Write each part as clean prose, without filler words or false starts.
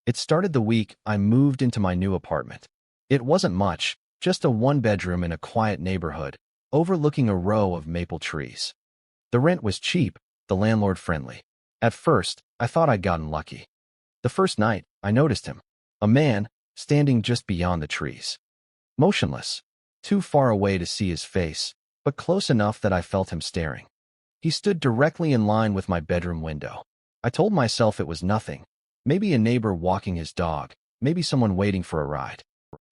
It started the week I moved into my new apartment. It wasn't much, just a one-bedroom in a quiet neighborhood, overlooking a row of maple trees. The rent was cheap, the landlord friendly. At first, I thought I'd gotten lucky. The first night, I noticed him. A man, standing just beyond the trees. Motionless. Too far away to see his face, but close enough that I felt him staring. He stood directly in line with my bedroom window. I told myself it was nothing. Maybe a neighbor walking his dog, maybe someone waiting for a ride.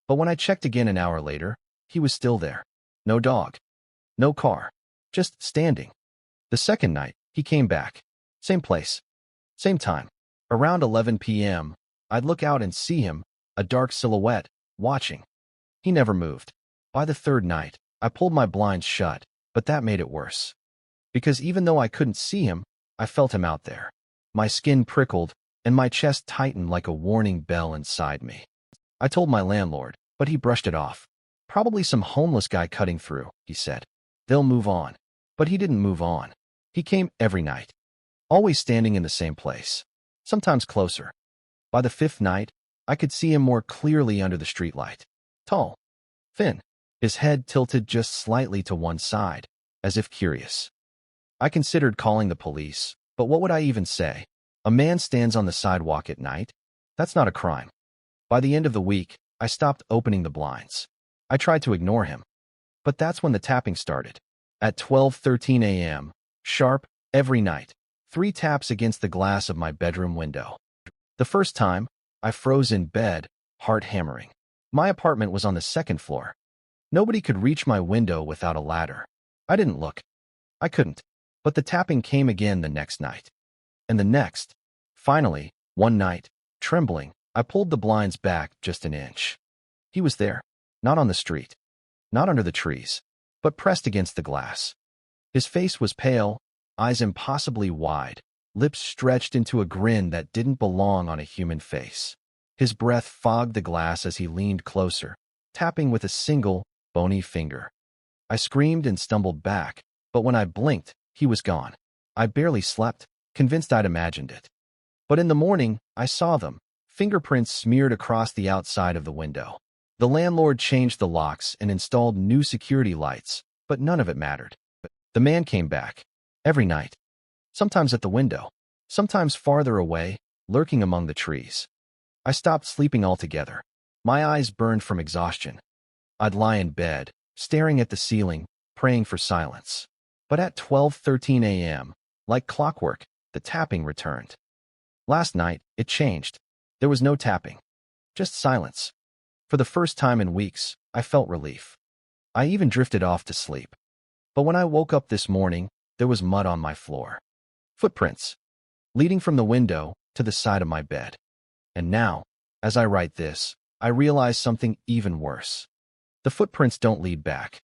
But when I checked again an hour later, he was still there. No dog. No car. Just standing. The second night, he came back. Same place. Same time. Around 11 p.m., I'd look out and see him, a dark silhouette, watching. He never moved. By the third night, I pulled my blinds shut, but that made it worse. Because even though I couldn't see him, I felt him out there. My skin prickled, and my chest tightened like a warning bell inside me. I told my landlord, but he brushed it off. Probably some homeless guy cutting through, he said. They'll move on. But he didn't move on. He came every night. Always standing in the same place. Sometimes closer. By the fifth night, I could see him more clearly under the streetlight. Tall. Thin. His head tilted just slightly to one side, as if curious. I considered calling the police, but what would I even say? A man stands on the sidewalk at night? That's not a crime. By the end of the week, I stopped opening the blinds. I tried to ignore him. But that's when the tapping started. At 12:13 a.m., sharp, every night, 3 taps against the glass of my bedroom window. The first time, I froze in bed, heart hammering. My apartment was on the second floor. Nobody could reach my window without a ladder. I didn't look. I couldn't. But the tapping came again the next night. And the next. Finally, one night, trembling, I pulled the blinds back just an inch. He was there, not on the street, not under the trees, but pressed against the glass. His face was pale, eyes impossibly wide, lips stretched into a grin that didn't belong on a human face. His breath fogged the glass as he leaned closer, tapping with a single, bony finger. I screamed and stumbled back, but when I blinked, he was gone. I barely slept, convinced I'd imagined it. But in the morning, I saw them, fingerprints smeared across the outside of the window. The landlord changed the locks and installed new security lights, but none of it mattered. The man came back. Every night. Sometimes at the window. Sometimes farther away, lurking among the trees. I stopped sleeping altogether. My eyes burned from exhaustion. I'd lie in bed, staring at the ceiling, praying for silence. But at 12:13 a.m., like clockwork, the tapping returned. Last night, it changed. There was no tapping. Just silence. For the first time in weeks, I felt relief. I even drifted off to sleep. But when I woke up this morning, there was mud on my floor. Footprints. Leading from the window to the side of my bed. And now, as I write this, I realize something even worse. The footprints don't lead back.